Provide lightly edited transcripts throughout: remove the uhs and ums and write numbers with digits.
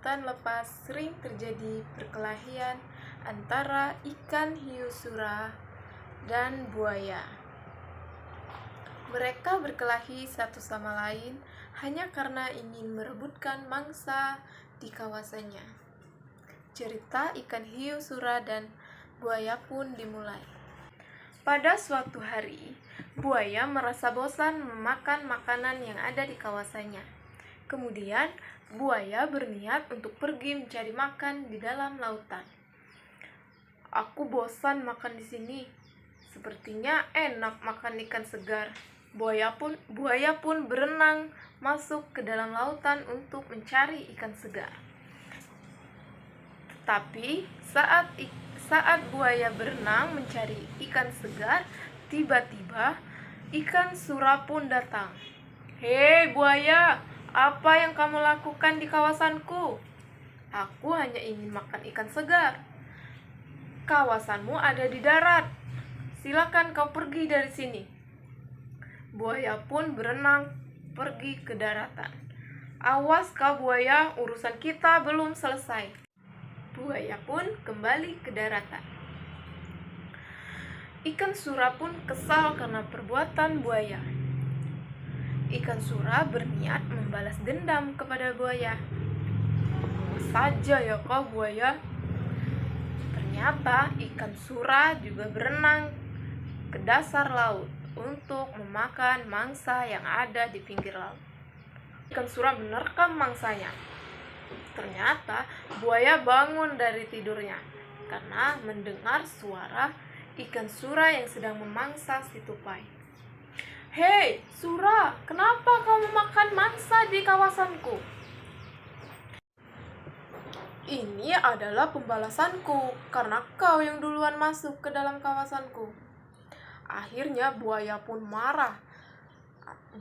lautan lepas sering terjadi perkelahian antara ikan hiu sura dan buaya. Mereka berkelahi satu sama lain hanya karena ingin merebutkan mangsa di kawasannya. Cerita ikan hiu sura dan buaya pun dimulai. Pada suatu hari, buaya merasa bosan memakan makanan yang ada di kawasannya. Kemudian, buaya berniat untuk pergi mencari makan di dalam lautan. Aku bosan makan di sini. Sepertinya enak makan ikan segar. Buaya pun berenang masuk ke dalam lautan untuk mencari ikan segar. Tetapi saat buaya berenang mencari ikan segar, tiba-tiba ikan sura pun datang. "Hei buaya, apa yang kamu lakukan di kawasanku? Aku hanya ingin makan ikan segar. Kawasanmu ada di darat. Silakan kau pergi dari sini." Buaya pun berenang pergi ke daratan. "Awas kau buaya, urusan kita belum selesai." Buaya pun kembali ke daratan. Ikan sura pun kesal karena perbuatan buaya. Ikan sura berniat membalas dendam kepada buaya. "Saja ya kau buaya." Ternyata ikan sura juga berenang ke dasar laut untuk memakan mangsa yang ada di pinggir laut. Ikan sura menerkam mangsanya. Ternyata buaya bangun dari tidurnya karena mendengar suara ikan sura yang sedang memangsa si tupai. "Hei sura, kenapa kau memakan mangsa di kawasanku?" "Ini adalah pembalasanku karena kau yang duluan masuk ke dalam kawasanku." Akhirnya buaya pun marah.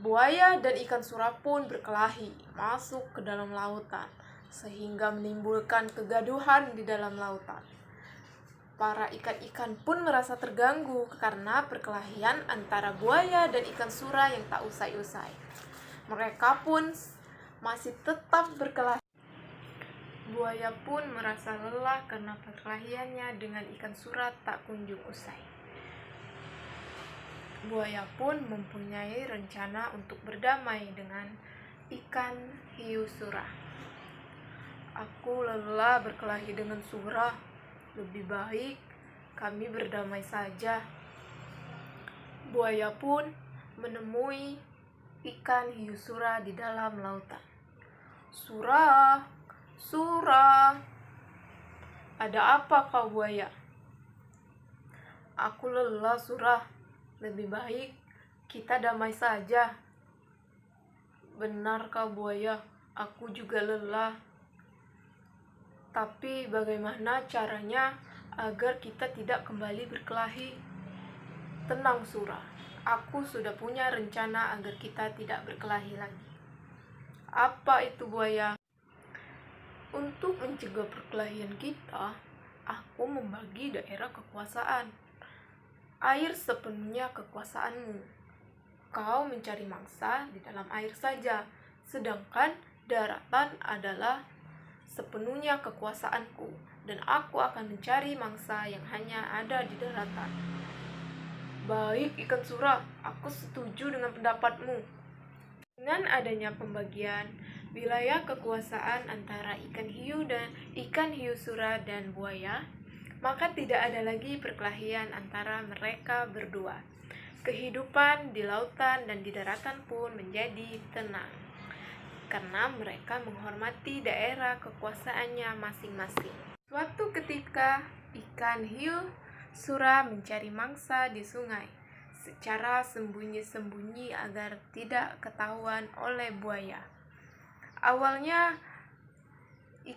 Buaya dan ikan sura pun berkelahi masuk ke dalam lautan, sehingga menimbulkan kegaduhan di dalam lautan. Para ikan-ikan pun merasa terganggu karena perkelahian antara buaya dan ikan sura yang tak usai-usai. Mereka pun masih tetap berkelahi. Buaya pun merasa lelah karena perkelahiannya dengan ikan sura tak kunjung usai. Buaya pun mempunyai rencana untuk berdamai dengan ikan hiu sura. "Aku lelah berkelahi dengan sura. Lebih baik kami berdamai saja." Buaya pun menemui ikan hiu sura di dalam lautan. "Sura, sura, ada apa kau buaya?" "Aku lelah sura. Lebih baik kita damai saja." "Benar kau buaya, aku juga lelah. Tapi bagaimana caranya agar kita tidak kembali berkelahi?" "Tenang sura, aku sudah punya rencana agar kita tidak berkelahi lagi." "Apa itu buaya?" "Untuk mencegah perkelahian kita, aku membagi daerah kekuasaan. Air sepenuhnya kekuasaanmu. Kau mencari mangsa di dalam air saja, sedangkan daratan adalah sepenuhnya kekuasaanku, dan aku akan mencari mangsa yang hanya ada di daratan." "Baik ikan sura, aku setuju dengan pendapatmu." Dengan adanya pembagian wilayah kekuasaan antara ikan hiu sura dan buaya, maka tidak ada lagi perkelahian antara mereka berdua. Kehidupan di lautan dan di daratan pun menjadi tenang karena mereka menghormati daerah kekuasaannya masing-masing. Suatu ketika, ikan hiu sura mencari mangsa di sungai secara sembunyi-sembunyi agar tidak ketahuan oleh buaya. Awalnya,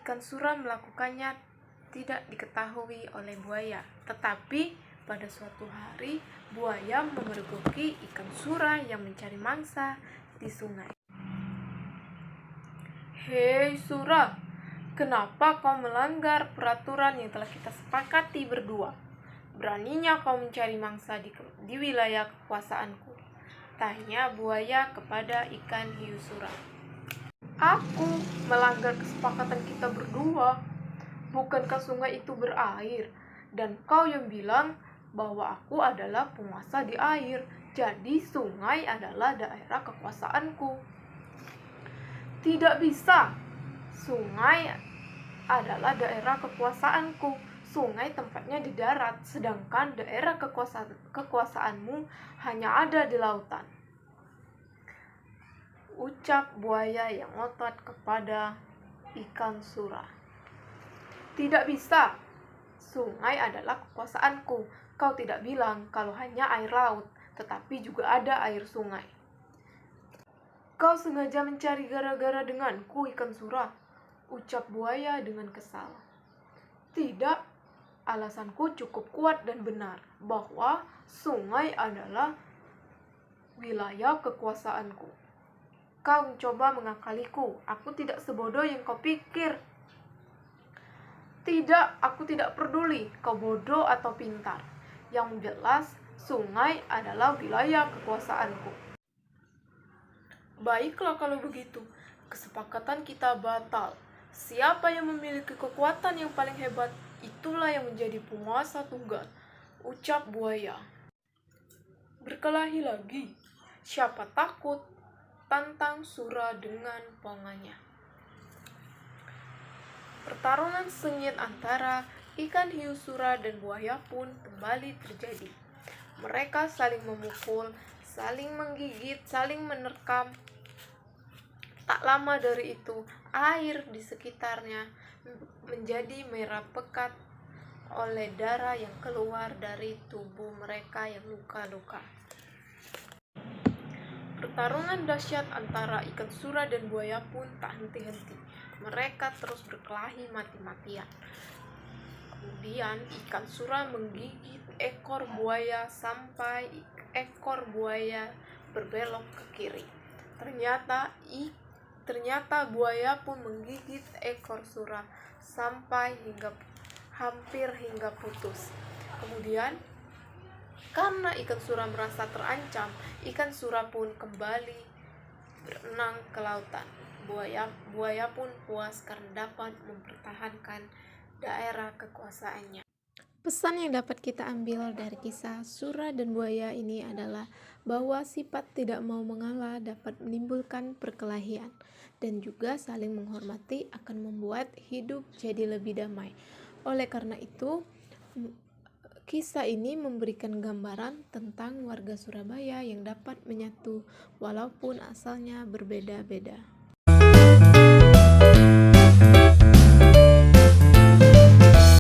ikan sura melakukannya tidak diketahui oleh buaya, tetapi pada suatu hari buaya memergoki ikan sura yang mencari mangsa di sungai. "Hei sura, kenapa kau melanggar peraturan yang telah kita sepakati berdua? Beraninya kau mencari mangsa di wilayah kekuasaanku?" tanya buaya kepada ikan hiu sura. Aku melanggar kesepakatan kita berdua. Bukankah sungai itu berair? Dan kau yang bilang bahwa aku adalah penguasa di air. Jadi sungai adalah daerah kekuasaanku. Tidak bisa. Sungai adalah daerah kekuasaanku. Sungai tempatnya di darat, sedangkan daerah kekuasaanmu hanya ada di lautan. Ucap buaya yang ngotot kepada ikan sura. Tidak bisa. Sungai adalah kekuasaanku. Kau tidak bilang kalau hanya air laut, tetapi juga ada air sungai. Kau sengaja mencari gara-gara denganku, ikan sura, ucap buaya dengan kesal. Tidak, alasanku cukup kuat dan benar bahwa sungai adalah wilayah kekuasaanku. Kau mencoba mengakaliku. Aku tidak sebodoh yang kau pikir. Tidak, aku tidak peduli kau bodoh atau pintar. Yang jelas, sungai adalah wilayah kekuasaanku. Baiklah kalau begitu, kesepakatan kita batal. Siapa yang memiliki kekuatan yang paling hebat, itulah yang menjadi penguasa tunggal, ucap buaya. Berkelahi lagi, siapa takut? Tantang sura dengan ponganya. Pertarungan sengit antara ikan hiu sura dan buaya pun kembali terjadi. Mereka saling memukul, saling menggigit, saling menerkam. Tak lama dari itu, air di sekitarnya menjadi merah pekat oleh darah yang keluar dari tubuh mereka yang luka-luka. Pertarungan dahsyat antara ikan sura dan buaya pun tak henti-henti. Mereka terus berkelahi mati-matian. Kemudian ikan sura menggigit ekor buaya sampai ekor buaya berbelok ke kiri. Ternyata buaya pun menggigit ekor sura sampai hampir hingga putus. Kemudian karena ikan sura merasa terancam, ikan sura pun kembali berenang ke lautan. Buaya pun puas karena dapat mempertahankan daerah kekuasaannya. Pesan yang dapat kita ambil dari kisah sura dan buaya ini adalah bahwa sifat tidak mau mengalah dapat menimbulkan perkelahian, dan juga saling menghormati akan membuat hidup jadi lebih damai. Oleh karena itu, kisah ini memberikan gambaran tentang warga Surabaya yang dapat menyatu walaupun asalnya berbeda-beda.